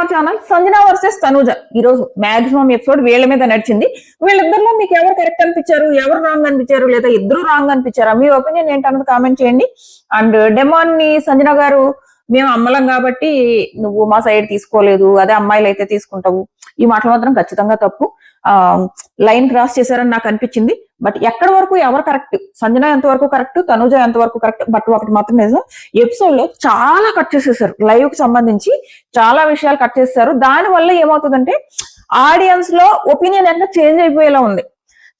Our channel. Sanjana versus Tanuja ఈ రోజు maximum episode వీళ్ళ మీద నడిచింది. వీళ్ళిద్దరిలో మీకు ఎవరు కరెక్ట్ అనిపించారు, ఎవరు రాంగ్ అనిపించారు, లేదా ఇద్దరు రాంగ్ అనిపించారా? మీ ఒపీనియన్ ఏంటన్నది కామెంట్ చేయండి. అండ్ డెమాన్ ని సంజన గారు మేము అమ్మలం కాబట్టి నువ్వు మా సైడ్ తీసుకోలేదు, అదే అమ్మాయిలు అయితే తీసుకుంటావు, ఈ మాటలు మాత్రం ఖచ్చితంగా తప్పు. లైన్ క్రాస్ చేశారని నాకు అనిపించింది. బట్ ఎక్కడి వరకు ఎవరు కరెక్ట్, సంజన ఎంతవరకు కరెక్ట్, తనూజ ఎంతవరకు కరెక్ట్. బట్ ఒకటి మాత్రం నిజం, ఎపిసోడ్ లో చాలా కట్ చేసేసారు. లైవ్ కి సంబంధించి చాలా విషయాలు కట్ చేసేసారు. దాని వల్ల ఏమవుతుందంటే ఆడియన్స్ లో ఒపీనియన్ ఎంత చేంజ్ అయిపోయేలా ఉంది.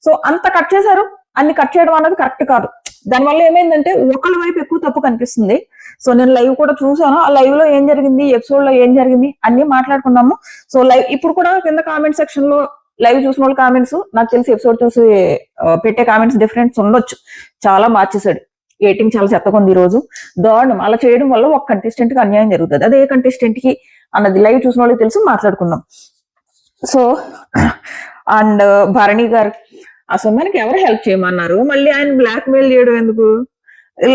సో అంత కట్ చేశారు. అన్ని కట్ చేయడం అనేది కరెక్ట్ కాదు. దానివల్ల ఏమైందంటే ఒకళ్ళ వైపు ఎక్కువ తప్పు కనిపిస్తుంది. సో నేను లైవ్ కూడా చూసాను. ఆ లైవ్ లో ఏం జరిగింది, ఎపిసోడ్ లో ఏం జరిగింది అన్ని మాట్లాడుకున్నాము. సో లైవ్ ఇప్పుడు కూడా కింద కామెంట్ సెక్షన్ లో లైవ్ చూసిన వాళ్ళ కామెంట్స్, నాకు తెలిసి ఎపిసోడ్ చూసి పెట్టే కామెంట్స్ డిఫరెన్స్ ఉండొచ్చు. చాలా మార్చేశాడు. ఎయిటింగ్ చాలా చెత్తకుంది ఈ రోజు. దారుణం. అలా చేయడం వల్ల ఒక కంటెస్టెంట్ కి అన్యాయం జరుగుతుంది. అదే కంటెస్టెంట్ కి అన్నది లైవ్ చూసిన వాళ్ళకి తెలుసు, మాట్లాడుకుందాం. సో అండ్ భరణి గారు అసలు మనకి ఎవరు హెల్ప్ చేయమన్నారు, మళ్ళీ ఆయన బ్లాక్ మెయిల్ చేయడం ఎందుకు?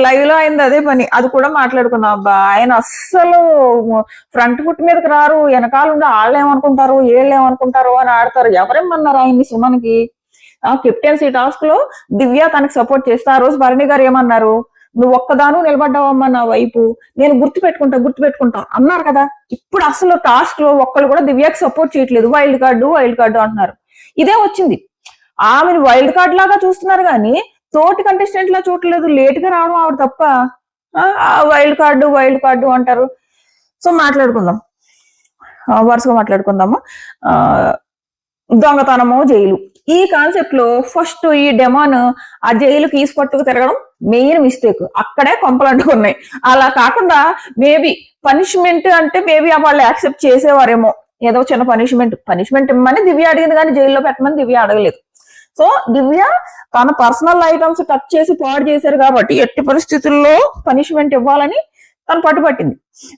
లైవ్ లో అయింది అదే పని, అది కూడా మాట్లాడుకున్నాం. అబ్బా ఆయన అస్సలు ఫ్రంట్ ఫుట్ మీదకి రారు, వెనకాల ఉండి వాళ్ళు ఏమనుకుంటారు వీళ్ళు ఏమనుకుంటారు అని ఆడతారు. ఎవరేమన్నారు ఆయన్ని సుమన్కి? కెప్టెన్సీ టాస్క్ లో దివ్య తనకి సపోర్ట్ చేస్తే ఆ రోజు భరణి గారు ఏమన్నారు, నువ్వు ఒక్కదాను నిలబడ్డావమ్మా నా వైపు, నేను గుర్తుపెట్టుకుంటా అన్నారు కదా. ఇప్పుడు అసలు టాస్క్ లో ఒక్కళ్ళు కూడా దివ్యకి సపోర్ట్ చేయట్లేదు. వైల్డ్ కార్డు అంటున్నారు. ఇదే వచ్చింది. ఆమెను వైల్డ్ కార్డ్ లాగా చూస్తున్నారు కానీ తోటి కంటెస్టెంట్ లా చూడలేదు. లేట్ గా రావడం ఆవిడ తప్ప. వైల్డ్ కార్డు అంటారు. సో మాట్లాడుకుందాం, వరుసగా మాట్లాడుకుందాము. దొంగతనము, జైలు, ఈ కాన్సెప్ట్ లో ఫస్ట్ ఈ డెమాన్ ఆ జైలు కీస్ పట్టుకు తిరగడం మెయిన్ మిస్టేక్. అక్కడే కొంపలు అంటుకున్నాయి. అలా కాకుండా మేబీ పనిష్మెంట్ అంటే మేబీ వాళ్ళు యాక్సెప్ట్ చేసేవారేమో. ఏదో చిన్న పనిష్మెంట్ ఇమ్మని దివ్య అడిగింది కానీ జైల్లో పెట్టమని దివ్య అడగలేదు. సో దివ్య తన పర్సనల్ ఐటమ్స్ టచ్ చేసి పాడు చేశారు కాబట్టి ఎట్టి పరిస్థితుల్లో పనిష్మెంట్ ఇవ్వాలని తను పట్టుబట్టింది.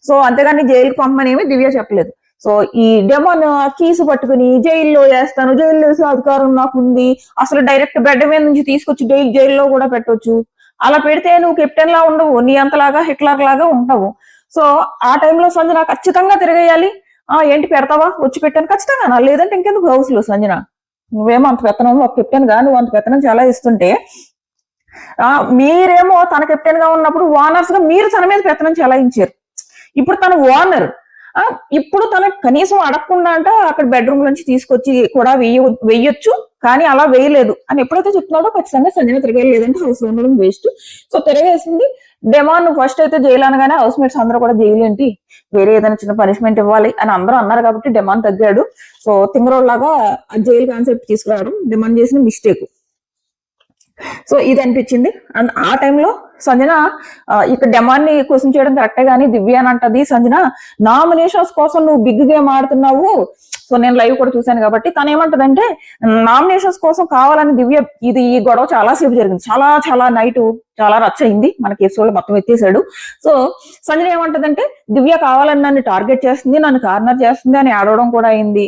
సో అంతేగాని జైలుకి పంపమని ఏమి దివ్య చెప్పలేదు. సో ఈ డెమోన్ కీసు పట్టుకుని జైల్లో వేస్తాను, జైల్లో వేసే అధికారం నాకు ఉంది, అసలు డైరెక్ట్ బెడ్ మీద నుంచి తీసుకొచ్చి జైల్లో కూడా పెట్టొచ్చు, అలా పెడితే నువ్వు కెప్టెన్ లా ఉండవు, నీ అంతలాగా హిట్లర్ లాగా ఉండవు. సో ఆ టైంలో సంజన ఖచ్చితంగా తిరగేయాలి. ఏంటి పెడతావా, వచ్చి పెట్టాను ఖచ్చితంగా, లేదంటే ఇంకెందుకు హౌస్ లో సంజన, నువ్వేమో అంత పెత్తనం, ఒక కెప్టెన్ గా నువ్వు అంత పెత్తనం చాలా ఇస్తుంటే, మీరేమో తన కెప్టెన్ గా ఉన్నప్పుడు ఓనర్స్ గా మీరు తన మీద పెత్తనం చెలాయించారు. ఇప్పుడు తన ఓనర్, ఇప్పుడు తన కనీసం అడగకుండా అంట అక్కడ బెడ్రూమ్ నుంచి తీసుకొచ్చి కూడా వెయ్యొచ్చు, కానీ అలా వేయలేదు అని ఎప్పుడైతే చెప్తున్నాడో ఖచ్చితంగా సంజన తిరగలేదంటే హౌస్ లో ఉండడం వేస్ట్. సో తిరగేసింది డెమాన్. ఫస్ట్ అయితే జైలు అనగానే హౌస్ మేట్స్ అందరూ కూడా జైలు ఏంటి, వేరే ఏదైనా చిన్న పనిష్మెంట్ ఇవ్వాలి అని అందరూ అన్నారు కాబట్టి డెమాన్ తగ్గాడు. సో తింగరోడ్లాగా జైలు కాన్సెప్ట్ తీసుకురావడం డెమాన్ చేసిన మిస్టేక్. సో ఇది అనిపించింది. అండ్ ఆ టైంలో సంజన ఇక్కడ డెమాన్ ని క్వశ్చన్ చేయడం కరెక్టే కానీ దివ్య అని అంటది, సంజన నామినేషన్స్ కోసం నువ్వు బిగ్ గేమ్ ఆడుతున్నావు. సో నేను లైవ్ కూడా చూశాను కాబట్టి తను ఏమంటదంటే నామినేషన్స్ కోసం కావాలని దివ్య, ఇది ఈ గొడవ చాలా సేపు జరిగింది, చాలా నైట్ చాలా రచ్చ అయింది, మనకి ఎపిసోడ్ మొత్తం ఎత్తేసాడు. సో సంజన ఏమంటదంటే దివ్య కావాలని నన్ను టార్గెట్ చేస్తుంది, నన్ను కార్నర్ చేస్తుంది అని ఆడవడం కూడా అయింది.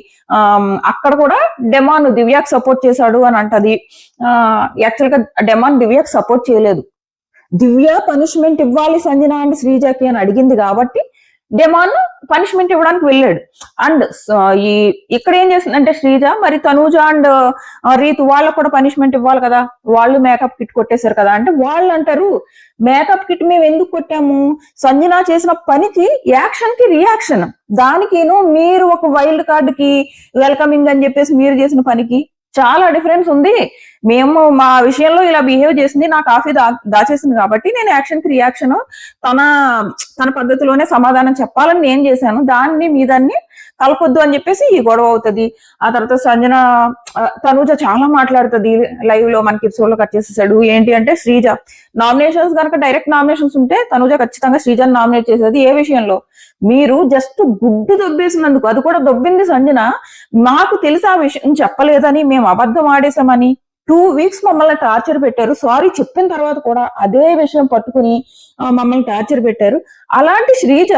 అక్కడ కూడా డెమాన్ దివ్యకి సపోర్ట్ చేశాడు అని అంటది. యాక్చువల్ గా డెమాన్ దివ్యకి సపోర్ట్ చేయలేదు. దివ్య పనిష్మెంట్ ఇవ్వాలి సంజన అండ్ శ్రీజకి అని అడిగింది కాబట్టి డెమాన్ పనిష్మెంట్ ఇవ్వడానికి వెళ్ళాడు. అండ్ ఇక్కడ ఏం చేసిందంటే శ్రీజ, మరి తనూజ అండ్ రీతు వాళ్ళకు కూడా పనిష్మెంట్ ఇవ్వాలి కదా, వాళ్ళు మేకప్ కిట్ కొట్టేశారు కదా అంటే వాళ్ళు అంటారు మేకప్ కిట్ మేము ఎందుకు కొట్టాము, సంజన చేసిన పనికి యాక్షన్ కి రియాక్షన్, దానికిను మీరు ఒక వైల్డ్ కార్డ్ కి వెల్కమింగ్ అని చెప్పేసి మీరు చేసిన పనికి చాలా డిఫరెన్స్ ఉంది. మేము మా విషయంలో ఇలా బిహేవ్ చేసింది, నా కాఫీ దాచేసింది కాబట్టి నేను యాక్షన్ కి రియాక్షన్ తన పద్ధతిలోనే సమాధానం చెప్పాలని నేను చేశాను, దాన్ని మీ దాన్ని కలపొద్దు అని చెప్పేసి ఈ గొడవ అవుతుంది. ఆ తర్వాత సంజన తనూజ చాలా మాట్లాడుతుంది లైవ్ లో, మనకి ఎపిసోడ్ లో కట్ చేసేసాడు. ఏంటి అంటే శ్రీజ నామినేషన్స్ కనుక డైరెక్ట్ నామినేషన్స్ ఉంటే తనూజ ఖచ్చితంగా శ్రీజని నామినేట్ చేసేది. ఏ విషయంలో, మీరు జస్ట్ గుడ్డు దొబ్బేసినందుకు, అది కూడా దొబ్బింది సంజన, మాకు తెలిసి ఆ విషయం చెప్పలేదని, మేము అబద్ధం ఆడేశామని 2 weeks మమ్మల్ని టార్చర్ పెట్టారు. సారీ చెప్పిన తర్వాత కూడా అదే విషయం పట్టుకుని మమ్మల్ని టార్చర్ పెట్టారు. అలాంటి శ్రీజ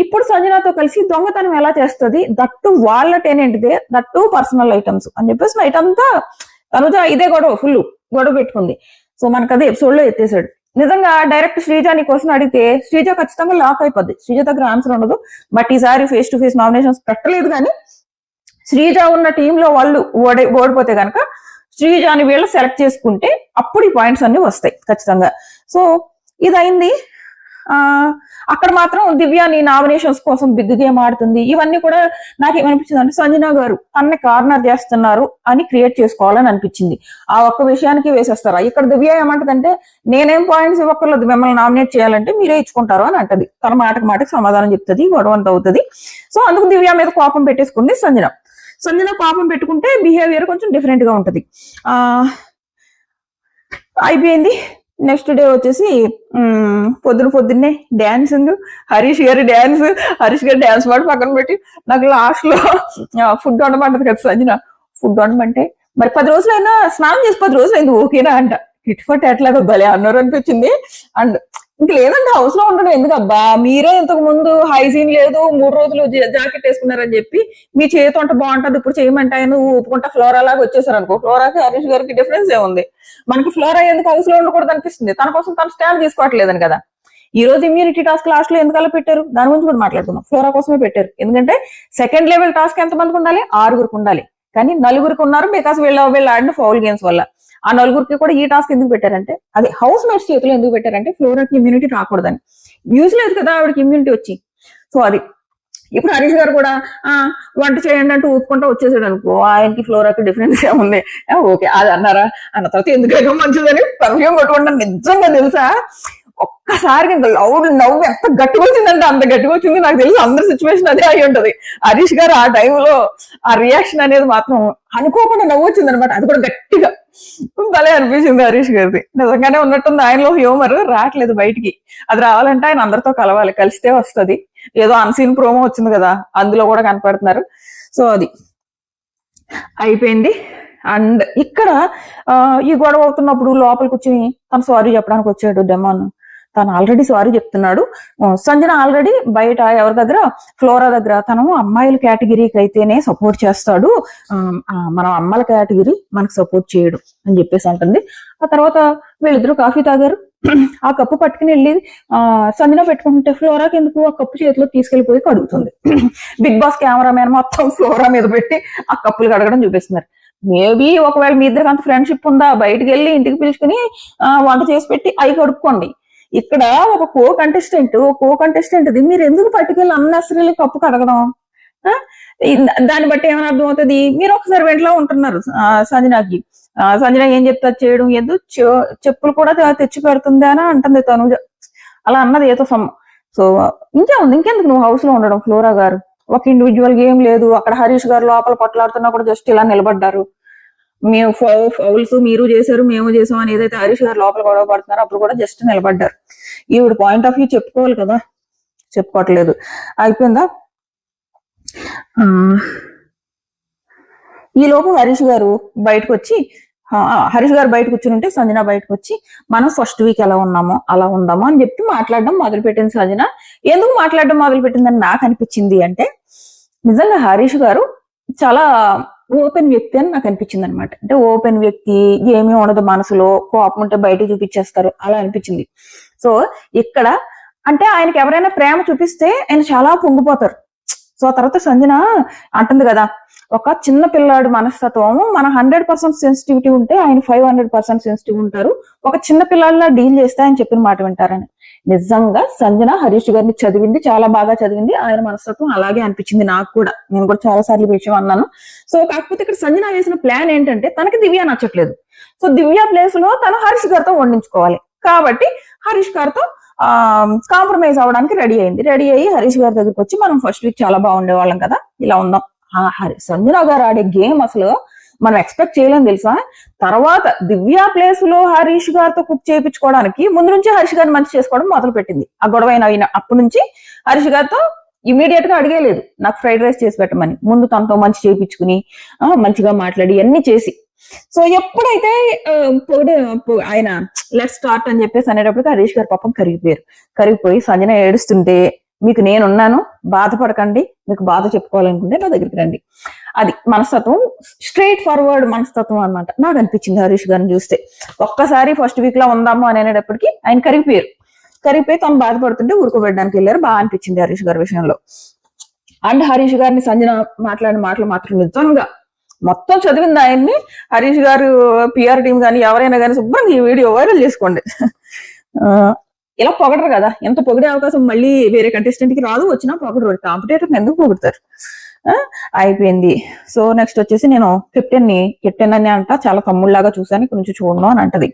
ఇప్పుడు సంజనతో కలిసి దొంగతనం ఎలా చేస్తుంది, దట్టు వాళ్ళ టెనెంట్దే, దట్టు పర్సనల్ ఐటమ్స్ అని చెప్పేసి నైట్ అంతా తనుజ ఇదే ఫుల్ గొడవ పెట్టుకుంది. సో మనకు అదే ఎపిసోడ్ లో ఎత్తేసాడు. నిజంగా డైరెక్ట్ శ్రీజ నీ క్వశ్చన్ అడిగితే శ్రీజ ఖచ్చితంగా లాక్ అయిపోద్ది. శ్రీజ దగ్గర ఆన్సర్ ఉండదు. బట్ ఈసారి ఫేస్ టు ఫేస్ నామినేషన్స్ పెట్టలేదు, కానీ శ్రీజ ఉన్న టీంలో వాళ్ళు ఓడిపోతే కనుక శ్రీజాని వీళ్ళు సెలెక్ట్ చేసుకుంటే అప్పుడు ఈ పాయింట్స్ అన్ని వస్తాయి ఖచ్చితంగా. సో ఇది అయింది. అక్కడ మాత్రం దివ్య నీ నామినేషన్స్ కోసం బిగ్ గేమ్ ఆడుతుంది. ఇవన్నీ కూడా నాకేమనిపించింది అంటే సంజన గారు తనని కార్నర్ చేస్తున్నారు అని క్రియేట్ చేసుకోవాలని అనిపించింది. ఆ ఒక్క విషయానికి వేసేస్తారా? ఇక్కడ దివ్య ఏమంటదంటే నేనేం పాయింట్స్ ఇవ్వక్కర్లేదు, మిమ్మల్ని నామినేట్ చేయాలంటే మీరే ఇచ్చుకుంటారు అని అంటది. తన మాటకి సమాధానం చెప్తుంది, గొడవ అంత అవుతుంది. సో అందుకు దివ్య మీద కోపం పెట్టేసుకుంది సంజన కోపం పెట్టుకుంటే బిహేవియర్ కొంచెం డిఫరెంట్ గా ఉంటది. అయిపోయింది. నెక్స్ట్ డే వచ్చేసి పొద్దున్నే డాన్సింగ్, హరీష్ గారి డాన్స్ పాటు పక్కన పెట్టి నాకు లాస్ట్ లో ఫుడ్ వండమంటది కదా సంజన. ఫుడ్ వండమంటే మరి 10 రోజులైనా స్నానం చేసి 10 రోజులైంది ఓకేనా అంట. టిట్ఫట్ ఎట్లాగో భలే అన్నారు అనిపించింది. అండ్ ఇంక లేదంటే హౌస్ లో ఉండడం ఎందుకబ్బా, మీరే ఇంతకు ముందు హైజీన్ లేదు 3 రోజులు జాకెట్ వేసుకున్నారని చెప్పి మీ చేతి వంట బాగుంటది ఇప్పుడు చేయమంటే ఆయన ఊపుకుంటా ఫ్లోరా లాగా వచ్చేసారు అనుకో. ఫ్లోరాకి హరీష్ గారికి డిఫరెన్స్ ఏముంది? మనకి ఫ్లోరా ఎందుకు హౌస్ లో ఉండకూడదు అనిపిస్తుంది. తన కోసం తను స్టాండ్ తీసుకోవట్లేదని కదా. ఈ రోజు ఇమ్యూనిటీ టాస్క్ లాస్ట్ లో ఎందుకలా పెట్టారు దాని గురించి కూడా మాట్లాడుతున్నాం. ఫ్లోరా కోసమే పెట్టారు. ఎందుకంటే సెకండ్ లెవెల్ టాస్క్ ఎంత మందికి ఉండాలి? 6 ఉండాలి. కానీ 4 ఉన్నారు బికాస్ వీళ్ళు ఆడిన ఫౌల్ గేమ్స్ వల్ల. ఆ 4 కూడా ఈ టాస్క్ ఎందుకు పెట్టారంటే అదే హౌస్ మేట్స్ చేతిలో ఎందుకు పెట్టారంటే ఫ్లోరాకి ఇమ్యూనిటీ రాకూడదని. యూజ్ లేదు కదా ఆవిడకి ఇమ్యూనిటీ వచ్చి. సో అది ఇప్పుడు హరీష్ గారు కూడా వంట చేయండి అంటూ ఊపుకుంటూ వచ్చేసాడు అనుకో, ఆయనకి ఫ్లోరాకి డిఫరెన్స్ ఏముంది? ఓకే అది అన్నారా అన్న తర్వాత ఎందుకు మంచిదని పర్ఫ్యూమ్ కొట్టుకుంటాను. నిజంగా తెలుసా ఒక్కసారి నవ్వు ఎంత గట్టిగా వచ్చిందంటే అంత గట్టిగా వచ్చింది. నాకు తెలుసు అందరి సిచ్యువేషన్ అదే అయి ఉంటది. హరీష్ గారు ఆ టైంలో ఆ రియాక్షన్ అనేది మాత్రం అనుకోకుండా నవ్వు వచ్చింది అనమాట. అది కూడా గట్టిగా భలే అనిపించింది హరీష్ గారిది. నిజంగానే ఉన్నట్టుంది ఆయనలో హ్యూమర్, రావట్లేదు బయటికి. అది రావాలంటే ఆయన అందరితో కలవాలి, కలిస్తే వస్తుంది. ఏదో అన్సీన్ ప్రోమో వచ్చింది కదా అందులో కూడా కనపడుతున్నారు. సో అది అయిపోయింది. అండ్ ఇక్కడ ఈ గొడవ అవుతున్నప్పుడు లోపల కూర్చుని తను సారీ చెప్పడానికి వచ్చాడు డెమాన్. తను ఆల్రెడీ సారీ చెప్తున్నాడు. సంజన ఆల్రెడీ బయట ఎవరి దగ్గర ఫ్లోరా దగ్గర తను అమ్మాయిల కేటగిరీకి అయితేనే సపోర్ట్ చేస్తాడు, మనం అమ్మాయిల కేటగిరీ మనకు సపోర్ట్ చేయడు అని చెప్పేసి అంటుంది. ఆ తర్వాత వీళ్ళిద్దరు కాఫీ తాగారు. ఆ కప్పు పట్టుకుని వెళ్ళి సంజన పెట్టుకుంటే ఫ్లోరాకి ఎందుకు ఆ కప్పు చేతిలో తీసుకెళ్లిపోయి కడుగుతుంది. బిగ్ బాస్ కెమెరామెన్ మొత్తం ఫ్లోరా మీద పెట్టి ఆ కప్పులు కడగడం చూపిస్తున్నారు. మేబీ ఒకవేళ మీ ఇద్దరికి అంత ఫ్రెండ్షిప్ ఉందా బయటకు వెళ్ళి ఇంటికి పిలుచుకుని వంట చేసి పెట్టి అవి కడుక్కోండి. ఇక్కడ ఒక కో కంటెస్టెంట్ మీరు ఎందుకు పట్టుకెళ్ళి అన్నెసరీ కప్పు కడగడం? దాన్ని బట్టి ఏమైనా అర్థం అవుతుంది? మీరు ఒక సర్వెంట్ లా ఉంటున్నారు సంజనాకి. సంజన ఏం చెప్తారు చేయడం, ఎందుకు చెప్పులు కూడా తెచ్చి పెడుతుంది అని అంటుంది తనుజ. అలా అన్నది ఏదో సమ్. సో ఇంకెందుకు నువ్వు హౌస్ లో ఉండడం? ఫ్లోరా గారు ఒక ఇండివిజువల్ గేమ్ లేదు. అక్కడ హరీష్ గారు లోపల కొట్లాడుతున్నా కూడా జస్ట్ ఇలా నిలబడ్డారు. మేము ఫౌల్స్ మీరు చేశారు మేము చేసాం అని ఏదైతే హరీష్ గారు లోపల గొడవ పడుతున్నారో అప్పుడు కూడా జస్ట్ నిలబడ్డారు. ఈవిడ పాయింట్ ఆఫ్ వ్యూ చెప్పుకోవాలి కదా, చెప్పుకోవట్లేదు. అయిపోయిందా? ఈ లోపు హరీష్ గారు బయటకు కూర్చుని ఉంటే సంజన బయటకు వచ్చి మనం ఫస్ట్ వీక్ ఎలా ఉన్నామో అలా ఉందామో అని చెప్పి మాట్లాడడం మొదలుపెట్టింది సంజన. ఎందుకు మాట్లాడడం మొదలుపెట్టిందని నాకు అనిపించింది అంటే నిజంగా హరీష్ గారు చాలా ఓపెన్ వ్యక్తి అని నాకు అనిపించింది అనమాట. అంటే ఓపెన్ వ్యక్తి, ఏమీ ఉండదు మనసులో, కోపం ఉంటే బయట చూపించేస్తారు అలా అనిపించింది. సో ఇక్కడ అంటే ఆయనకి ఎవరైనా ప్రేమ చూపిస్తే ఆయన చాలా పొంగిపోతారు. సో ఆ తర్వాత సంజన అంటుంది కదా, ఒక చిన్న పిల్లాడు మనస్తత్వం, మన 100% సెన్సిటివిటీ ఉంటే ఆయన 500% సెన్సిటివ్ ఉంటారు, ఒక చిన్న పిల్లాడిలా డీల్ చేస్తే ఆయన చెప్పిన మాట వింటారని. నిజంగా సంజన హరీష్ గారిని చదివింది, చాలా బాగా చదివింది. ఆయన మనస్తత్వం అలాగే అనిపించింది నాకు కూడా. నేను కూడా చాలా సార్లు విషయం అన్నాను. సో కాకపోతే ఇక్కడ సంజన వేసిన ప్లాన్ ఏంటంటే తనకి దివ్య నచ్చట్లేదు. సో దివ్య ప్లేస్ లో తను హరీష్ గారితో వండించుకోవాలి కాబట్టి హరీష్ గారితో కాంప్రమైజ్ అవ్వడానికి రెడీ అయ్యి హరీష్ గారి దగ్గరికి వచ్చి మనం ఫస్ట్ వీక్ చాలా బాగుండేవాళ్ళం కదా, ఇలా ఉందాం. సంజన గారు ఆడే గేమ్ అసలు మనం ఎక్స్పెక్ట్ చేయలేం తెలుసా. తర్వాత దివ్య ప్లేస్ లో హరీష్ గారితో కుక్ చేయించుకోవడానికి ముందు నుంచి హరీష్ గారిని మంచి చేసుకోవడం మొదలు పెట్టింది. ఆ గొడవైన అప్పటి నుంచి హరీష్ గారితో ఇమీడియట్ గా అడిగేలేదు నాకు ఫ్రైడ్ రైస్ చేసి పెట్టమని. ముందు తనతో మంచి చేయించుకుని మంచిగా మాట్లాడి అన్ని చేసి. సో ఎప్పుడైతే ఆయన లెట్ స్టార్ట్ అని చెప్పేసి అనేటప్పటికి హరీష్ గారు పాపం కరిగిపోయి సంజన ఏడుస్తుంటే మీకు నేనున్నాను, బాధపడకండి, మీకు బాధ చెప్పుకోవాలనుకుంటే నా దగ్గరికి రండి. అది మనస్తత్వం, స్ట్రైట్ ఫార్వర్డ్ మనస్తత్వం అనమాట. నాకు అనిపించింది హరీష్ గారిని చూస్తే. ఒక్కసారి ఫస్ట్ వీక్ లో ఉందాము అని అనేటప్పటికి ఆయన కరిగిపోయి తను బాధపడుతుంటే ఊరుకోబెట్టడానికి వెళ్ళారు. బాగా అనిపించింది హరీష్ గారి విషయంలో. అండ్ హరీష్ గారిని సంజన మాట్లాడిన మాటలు మాత్రం నిజంగా మొత్తం చదివింది ఆయన్ని. హరీష్ గారు పిఆర్ టీం కానీ ఎవరైనా కానీ శుభ్రంగా ఈ వీడియో వైరల్ చేసుకోండి. ఇలా పొగడరు కదా, ఎంత పొగిడే అవకాశం మళ్ళీ వేరే కంటెస్టెంట్ కి రాదు, వచ్చినా పొగడరు. కాంపిటేటర్ ఎందుకు పొగుడతారు? అయిపోయింది. సో నెక్స్ట్ వచ్చేసి నేను కెప్టెన్ అని అంట, చాలా తమ్ముళ్లాగా చూసాను, ఇక్కడ నుంచి చూడను అని అంటది.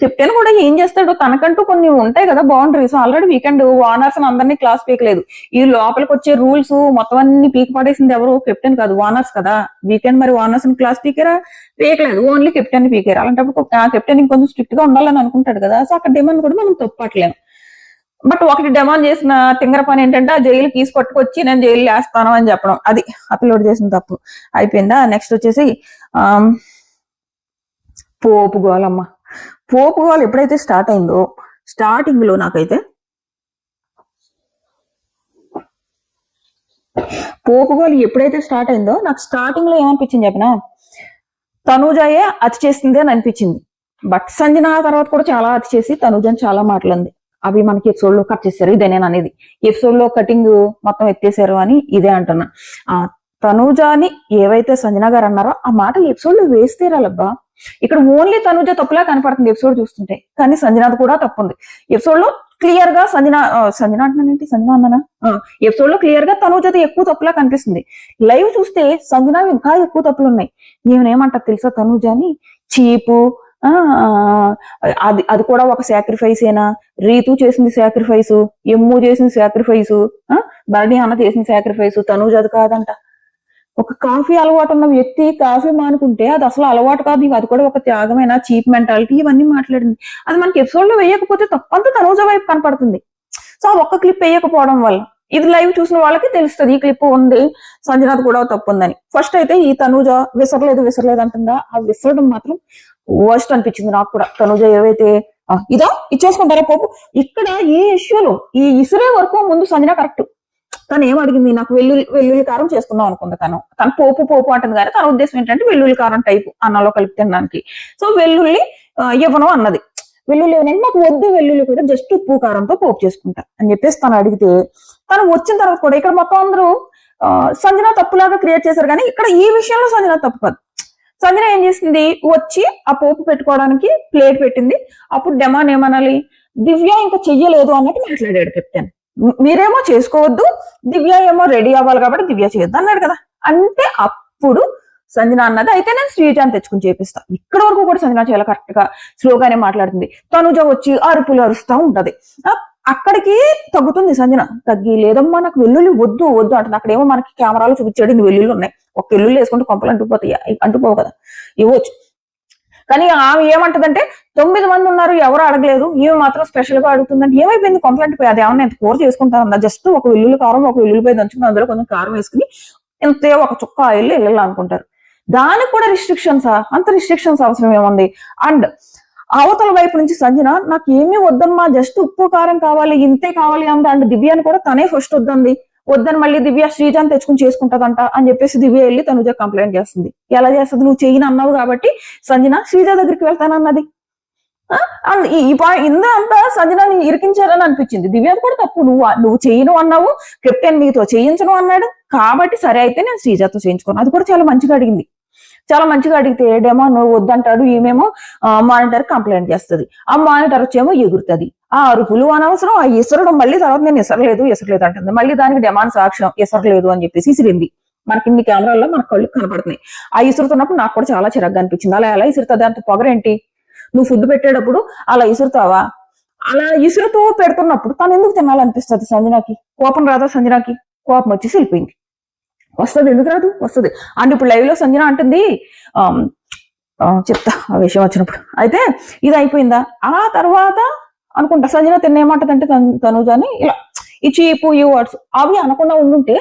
కెప్టెన్ కూడా ఏం చేస్తాడు, తనకంటూ కొన్ని ఉంటాయి కదా బౌండరీస్. ఆల్రెడీ వీకెండ్ వార్నర్స్ అందరినీ క్లాస్ పీకలేదు. ఈ లోపలికి వచ్చే రూల్స్ మొత్తం అన్ని పీక పడేసింది ఎవరు? కెప్టెన్ కాదు, వార్నర్స్ కదా. వీకెండ్ మరి వార్నర్స్ క్లాస్ పీకలేదు, ఓన్లీ కెప్టెన్ పీకారు. అలాంటప్పుడు ఆ కెప్టెన్ ఇంకొంచెం స్ట్రిక్ట్ గా ఉండాలని అనుకుంటాడు కదా. సో అక్కడ డిమాండ్ కూడా మనం తప్పట్లేము. బట్ ఒకటి డిమాండ్ చేసిన తింగర పని ఏంటంటే ఆ జైలు కీస్ పట్టుకొచ్చి నేను జైలు వేస్తాను అని చెప్పడం. అది అప్లోడ్ చేసిన తప్పు. అయిపోయిందా? నెక్స్ట్ వచ్చేసి పోపు గోల్ ఎప్పుడైతే స్టార్ట్ అయిందో, స్టార్టింగ్ లో నాకైతే పోపు గోల్ ఎప్పుడైతే స్టార్ట్ అయిందో నాకు స్టార్టింగ్ లో ఏమనిపించింది చెప్పినా, తనూజాయే అతి చేసింది అని అనిపించింది. బట్ సంజన తర్వాత కూడా చాలా అతి చేసి తనూజని చాలా మాటలంది. అవి మనకి ఎపిసోడ్ లో కట్ చేశారు. ఇదే నేను అనేది, ఎపిసోడ్ లో కటింగ్ మొత్తం ఎత్తేసారు అని ఇదే అంటున్నా. తనూజాని ఏవైతే సంజన గారు అన్నారో ఆ మాటలు ఎపిసోడ్ లో వేస్తేరాలబ్బా. ఇక్కడ ఓన్లీ తనూజ తప్పులా కనపడుతుంది ఎపిసోడ్ చూస్తుంటే, కానీ సంజనాది కూడా తప్పు ఉంది. ఎపిసోడ్ లో క్లియర్ గా సంజన అన్నానా, ఎపిసోడ్ లో క్లియర్ గా తనూజది ఎక్కువ తప్పులా కనిపిస్తుంది. లైవ్ చూస్తే సంజన ఇంకా ఎక్కువ తప్పులు ఉన్నాయి. ఏమనేమంటారు తెలుసా తనూజని? చీపు, అది కూడా ఒక సాక్రిఫైస్ ఏనా? రీతు చేసింది సాక్రిఫైస్, ఎమ్ము చేసింది సాక్రిఫైస్, బర్డీ అన్న చేసిన సాక్రిఫైస్, తనూజ అది కాదంట. ఒక కాఫీ అలవాటు ఉన్న వ్యక్తి కాఫీ మానుకుంటే అది అసలు అలవాటు కాదు, అది కూడా ఒక త్యాగమైన, చీప్ మెంటాలిటీ, ఇవన్నీ మాట్లాడింది. అది మనకి ఎపిసోడ్ లో వేయకపోతే తప్పంతా తనూజ వైపు కనపడుతుంది. సో ఒక్క క్లిప్ వేయకపోవడం వల్ల ఇది లైవ్ చూసిన వాళ్ళకి తెలుస్తుంది ఈ క్లిప్ ఉంది, సంజనాథ్ కూడా తప్పు ఉందని. ఫస్ట్ అయితే ఈ తనూజ విసరలేదు అంటుందా, ఆ విసరడం మాత్రం వర్స్ట్ అనిపించింది నాకు కూడా. తనూజ ఏవైతే ఇచ్చేసుకుంటారా పోపు, ఇక్కడ ఈ ఇష్యూలో ఈ ఇసురే వరకు ముందు సంజన కరెక్ట్. తను ఏం అడిగింది, నాకు వెల్లుల్లి కారం చేసుకుందాం అనుకుంది. తను పోపు అంటుంది, కానీ తన ఉద్దేశం ఏంటంటే వెల్లుల్లి కారం టైపు అన్నంలో కలిపి తినడానికి. సో వెల్లుల్లి ఇవ్వను అన్నది. వెల్లుల్లి ఏమంటే నాకు వద్దు, వెల్లుల్లి కూడా జస్ట్ ఉప్పు కారంతో పోపు చేసుకుంటా అని చెప్పేసి తను అడిగితే, తను వచ్చిన తర్వాత కూడా ఇక్కడ మొత్తం అందరూ సంజన తప్పులాగా క్రియేట్ చేశారు. కానీ ఇక్కడ ఈ విషయంలో సంజన తప్పు కాదు. సంజన ఏం చేసింది, వచ్చి ఆ పోపు పెట్టుకోవడానికి ప్లేట్ పెట్టింది. అప్పుడు డెమాన్ ఏమనాలి, దివ్య ఇంకా చెయ్యలేదు అన్నట్టు మాట్లాడాడు కెప్టెన్. మీరేమో చేసుకోవద్దు, దివ్య ఏమో రెడీ అవ్వాలి కాబట్టి దివ్య చేయొద్దు అన్నాడు కదా. అంటే అప్పుడు సంజన అన్నది, అయితే నేను శ్రీజాన్ తెచ్చుకుని చేపిస్తా. ఇక్కడ వరకు కూడా సంజన చాలా కరెక్ట్ గా స్లోగానే మాట్లాడుతుంది. తనుజ వచ్చి అరుపులు అరుస్తూ ఉంటది. అక్కడికి తగ్గుతుంది సంజన. తగ్గి లేదమ్మా నాకు వెల్లుల్లి వద్దు అంటుంది. అక్కడేమో మనకి కెమెరాలో చూపించాడు ఇన్ని వెల్లుల్లి ఉన్నాయి, ఒక వెల్లుల్లి వేసుకుంటే కొంపలు అంటుపోవు కదా, ఇవ్వచ్చు. కానీ ఆమె ఏమంటదంటే 9 మంది ఉన్నారు, ఎవరు అడగలేదు, ఈమె మాత్రం స్పెషల్ గా అడుగుతుందంటే ఏమైపోయింది, కొంపలంటిపోయి. అది ఏమన్నా ఎంత కూర చేసుకుంటా ఉందా? జస్ట్ ఒక వెల్లుల్లి కారం, ఒక వెల్లుల్లిపోయి దంచుకుని అందులో కొంచెం కారం వేసుకుని ఇంతే ఒక చుక్క ఆయిల్ వెళ్ళాలనుకుంటారు. దానికి కూడా రిస్ట్రిక్షన్సా? అంత రిస్ట్రిక్షన్స్ అవసరం ఏముంది? అండ్ అవతల వైపు నుంచి సంజన నాకు ఏమీ వద్దమ్మా, జస్ట్ ఉప్పు కారం కావాలి, ఇంతే కావాలి అంది. అండ్ దివ్యాని కూడా తనే ఫస్ట్ వద్దని మళ్ళీ దివ్య శ్రీజాన్ తెచ్చుకుని చేసుకుంటదంట అని చెప్పేసి దివ్య వెళ్ళి తనుజ కంప్లైంట్ చేస్తుంది. ఎలా చేస్తుంది? నువ్వు చెయ్యని అన్నావు కాబట్టి సంజన శ్రీజ దగ్గరికి వెళ్తానన్నది. ఇందంతా సంజనాని ఇరికించారని అనిపించింది. దివ్యది కూడా తప్పు. నువ్వు చెయ్యను అన్నావు, కెప్టెన్ నీతో చేయించను అన్నాడు కాబట్టి సరే అయితే నేను శ్రీజతో చేయించుకోను. అది కూడా చాలా మంచిగా అడిగింది. చాలా మంచిగా అడిగితే డెమో నువ్వు వద్దంటాడు, ఈమెమో మానిటర్ కంప్లైంట్ చేస్తుంది. ఆ మానిటర్ వచ్చేమో ఎగురుతుంది. ఆ అరుపులు అనవసరం, ఆ ఇసరడం మళ్ళీ తర్వాత నేను ఇసరలేదు అంటుంది. మళ్ళీ దానికి డెమాన్ సాక్ష్యం ఇసరలేదు అని చెప్పేసి ఇసిరింది. మనకి ఇన్ని కెమెరాల్లో మన కళ్ళు కనపడుతున్నాయి. ఆ ఇసురుతున్నప్పుడు నాకు కూడా చాలా చిరగ్గా అనిపించింది. అలా ఎలా ఇసురుతుంది? అంత పొగరేంటి? నువ్వు ఫుడ్ పెట్టేటప్పుడు అలా ఇసురుతావా? అలా ఇసురుతూ పెడుతున్నప్పుడు తను ఎందుకు తినాలనిపిస్తుంది సంజనాకి? కోపం రాదా సంజనాకి? కోపం వచ్చేసి వెళ్ళిపోయింది. వస్తుంది, ఎందుకు రాదు? వస్తుంది. అండ్ ఇప్పుడు లైవ్ లో సంజన అంటుంది, చెప్తా ఆ విషయం వచ్చినప్పుడు. అయితే ఇది అయిపోయిందా? ఆ తర్వాత అనుకుంటా సంజన తిన్నేమంటదంటే తనుజాని ఇలా ఈ చీపు ఈ వర్డ్స్ అవి అనకుండా ఉండుంటే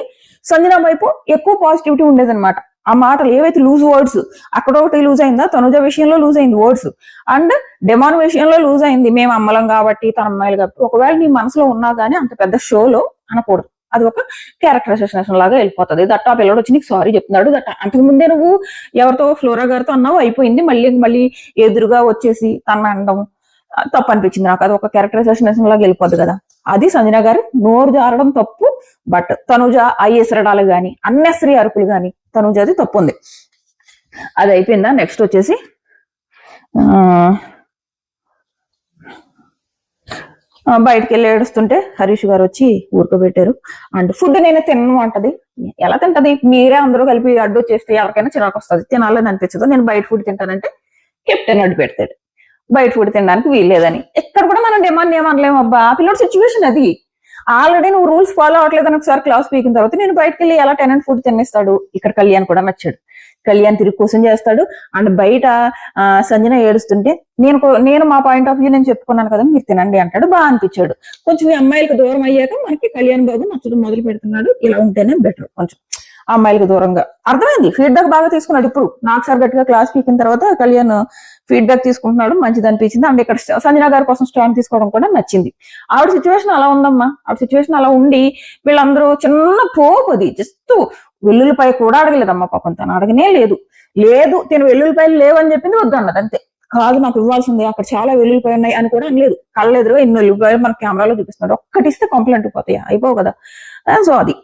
సంజన వైపు ఎక్కువ పాజిటివిటీ ఉండేదన్నమాట. ఆ మాటలు ఏవైతే లూజ్ వర్డ్స్, అక్కడ ఒకటి లూజ్ అయిందా, తనుజ విషయంలో లూజ్ అయింది వర్డ్స్, అండ్ డెమాన్ విషయంలో లూజ్ అయింది, మేము అమ్మలం కాబట్టి తన అమ్మాయిలు కాబట్టి. ఒకవేళ నీ మనసులో ఉన్నా కానీ అంత పెద్ద షోలో అనకూడదు, అది ఒక క్యారెక్టర్ అసోసియేషన్ లాగా వెళ్ళిపోతుంది. దట్ ఆ పిల్లడు వచ్చి నీకు సారీ చెప్తున్నాడు, దట్ అంతకు ముందే నువ్వు ఎవరితో ఫ్లోరా గారితో అన్నావు, అయిపోయింది, మళ్ళీ ఎదురుగా వచ్చేసి తన అనడం తప్పు అనిపించింది నాకు. అది ఒక క్యారెక్టర్ అసోసియేషన్ లాగా వెళ్ళిపోద్ది కదా. అది సంజన గారు నోరు జారడం తప్పు, బట్ తనుజ అయ్యేసరడాలు కానీ అన్నెసరీ అరుపులు కానీ తనుజది తప్పు ఉంది. అది అయిపోయిందా. నెక్స్ట్ వచ్చేసి బయటకు వెళ్ళి ఏడుస్తుంటే హరీష్ గారు వచ్చి ఊరుకోబెట్టారు. అండ్ ఫుడ్ నేను తినను అంటది. ఎలా తింటది, మీరే అందరూ కలిపి అడ్డు చేస్తే ఎవరికైనా చిరాకు వస్తుంది, తినాలని అనిపించదు. నేను బయట ఫుడ్ తింటానంటే కెప్టెన్ అడ్డు పెడతాడు, బయట ఫుడ్ తినడానికి వీల్లేదని. ఎక్కడ కూడా మనం డిమాండ్ ఏమనలేము. అబ్బా ఆ పిల్లడు సిచ్యువేషన్ అది. ఆల్రెడీ నువ్వు రూల్స్ ఫాలో అవ్వట్లేదని ఒకసారి క్లాస్ పీకిన తర్వాత నేను బయటకు వెళ్ళి ఎలా టెనెంట్ ఫుడ్ తినేస్తాడు. ఇక్కడ కళ్యాణ్ కూడా నచ్చాడు, కళ్యాణ్ తిరిగి కోసం చేస్తాడు. అండ్ బయట సంజన ఏడుస్తుంటే నేను మా పాయింట్ ఆఫ్ వ్యూ నేను చెప్పుకున్నాను కదా, మీరు తినండి అంటాడు. బాగా అనిపించాడు. కొంచెం ఈ అమ్మాయిలకు దూరం అయ్యాక మనకి కళ్యాణ్ బాబు నచ్చడం మొదలు పెడుతున్నాడు. ఇలా ఉంటేనే బెటర్. కొంచెం అమ్మాయిలకు దూరంగా అర్థమైంది. ఫీడ్బ్యాక్ బాగా తీసుకున్నాడు. ఇప్పుడు నాకు సార్ గట్టిగా క్లాస్ పీకిన తర్వాత కళ్యాణ్ ఫీడ్బ్యాక్ తీసుకుంటున్నాడు, మంచిది అనిపించింది. అండ్ ఇక్కడ సంజన గారి కోసం స్టాండ్ తీసుకోవడం కూడా నచ్చింది. ఆవిడ సిచ్యువేషన్ అలా ఉందమ్మా. ఆవిడ సిచ్యువేషన్ అలా ఉండి వీళ్ళందరూ చిన్న పోపది జస్ట్ వెల్లుల్లిపాయ కూడా అడగలేదమ్మా పాపం. తను అడగనే లేదు తిను వెల్లుల్లిపాయలు లేవని చెప్పింది, వద్దు అన్నది అంతే. కాదు నాకు ఇవ్వాల్సిందే, అక్కడ చాలా వెల్లుల్లిపాయ ఉన్నాయి అని కూడా అనలేదు. కళ్ళెదురుగా ఎన్ని వెల్లుల్లిపాయలు మన కెమెరాలో చూపిస్తున్నాడు. ఒక్కటి ఇస్తే కంప్లైంట్ పోతాయి, అయిపోవు కదా. సో అది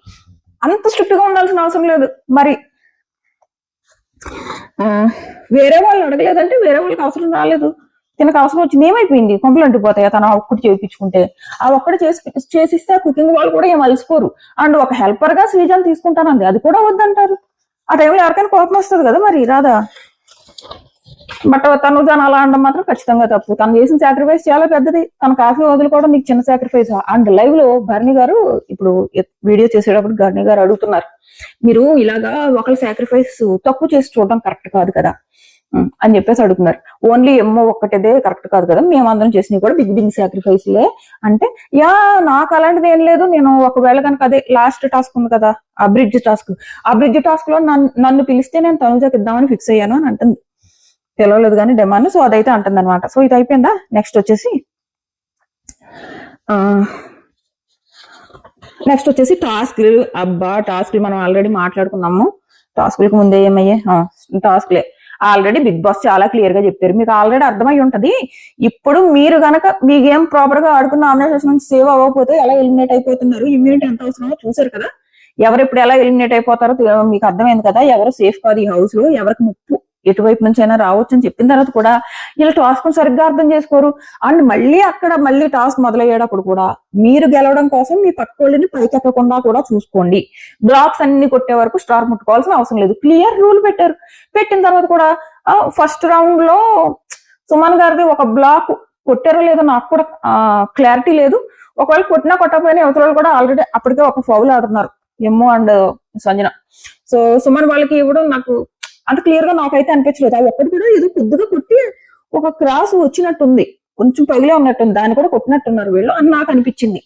అంత స్ట్రిక్ట్ గా ఉండాల్సిన అవసరం లేదు. మరి వేరే వాళ్ళు అడగలేదంటే వేరే వాళ్ళకి అవసరం రాలేదు, తినకు అవసరం వచ్చింది, ఏమైపోయింది, కొంపలు అంటిపోతాయి. తను ఒక్కటి చేయించుకుంటే ఆ ఒక్కటి చేసిస్తే కుకింగ్ వాళ్ళు కూడా ఏం అలసిపోరు. అండ్ ఒక హెల్పర్ గా శ్రీజాన్ తీసుకుంటానండి, అది కూడా వద్దంటారు. ఆ టైంలో ఎవరికైనా కోపం వస్తుంది కదా, మరి రాదా. బట్ తను అలా అనడం మాత్రం ఖచ్చితంగా తప్పు. తను చేసిన సాక్రిఫైస్ చాలా పెద్దది. తన కాఫీ వదులుకోవడం నీకు చిన్న సాక్రిఫైస్. అండ్ లైవ్ లో భరణి గారు ఇప్పుడు వీడియో చేసేటప్పుడు భరణి గారు అడుగుతున్నారు, మీరు ఇలాగా ఒకళ్ళ సాక్రిఫైస్ తక్కువ చేసి చూడడం కరెక్ట్ కాదు కదా అని చెప్పేసి అడుగుతున్నారు. ఓన్లీ ఎమ్మో ఒక్కటిదే కరెక్ట్ కాదు కదా, మేమందరం చేసినవి కూడా బిగ్ సాక్రిఫైస్లే అంటే. నాకు అలాంటిది ఏం లేదు. నేను ఒకవేళ కనుక అదే లాస్ట్ టాస్క్ ఉంది కదా, ఆ బ్రిడ్జ్ టాస్క్ లో నన్ను పిలిస్తే నేను తనుజకి ఇద్దామని ఫిక్స్ అయ్యాను అని అంటుంది. తెలవలేదు కానీ డిమాండ్. సో అదైతే అంటుంది అనమాట. సో ఇది అయిపోయిందా. నెక్స్ట్ వచ్చేసి టాస్క్లు. అబ్బా టాస్క్లు మనం ఆల్రెడీ మాట్లాడుకున్నాము. టాస్క్లకు ముందే ఏమయ్యాయి, టాస్క్లే ఆల్రెడీ బిగ్ బాస్ చాలా క్లియర్ గా చెప్పారు. మీకు ఆల్రెడీ అర్థమై ఉంటది. ఇప్పుడు మీరు గనక మీ గేమ్ ప్రాపర్ గా ఆడుకున్న నామినేషన్స్ నుంచి సేవ్ అవ్వకపోతే ఎలా ఎలిమినేట్ అయిపోతున్నారు, ఇమ్యూనిటీ ఎంత అవసరమో చూసారు కదా. ఎవరు ఇప్పుడు ఎలా ఎలిమినేట్ అయిపోతారో మీకు అర్థమైంది కదా. ఎవరు సేఫ్ కాదు ఈ హౌస్ లో, ఎవరికి ముప్పు ఎటువైపు నుంచి అయినా రావచ్చు అని చెప్పిన తర్వాత కూడా ఇలా టాస్క్ సరిగ్గా అర్థం చేసుకోరు. అండ్ మళ్ళీ టాస్క్ మొదలయ్యేటప్పుడు కూడా మీరు గెలవడం కోసం మీ పక్క వాళ్ళని పైకెక్కకుండా కూడా చూసుకోండి. బ్లాక్స్ అన్ని కొట్టే వరకు స్టార్ ముట్టుకోవాల్సిన అవసరం లేదు. క్లియర్ రూల్ పెట్టారు. పెట్టిన తర్వాత కూడా ఫస్ట్ రౌండ్ లో సుమన్ గారిది ఒక బ్లాక్ కొట్టారో లేదో నాకు కూడా క్లారిటీ లేదు. ఒకవేళ కొట్టకపోయినా అవతల కూడా ఆల్రెడీ అప్పటికే ఒక ఫౌల్ ఆడుతున్నారు ఎమ్మో అండ్ సంజన. సో సుమన్ వాళ్ళకి ఇవ్వడం నాకు అంత క్లియర్ గా నాకైతే అనిపించలేదు. అది ఒక్కటి కూడా ఏదో కొద్దిగా కొట్టి ఒక క్రాస్ వచ్చినట్టుంది, కొంచెం పగిలే ఉన్నట్టుంది, దాన్ని కూడా కొట్టినట్టున్నారు వీళ్ళు అని నాకు అనిపించింది.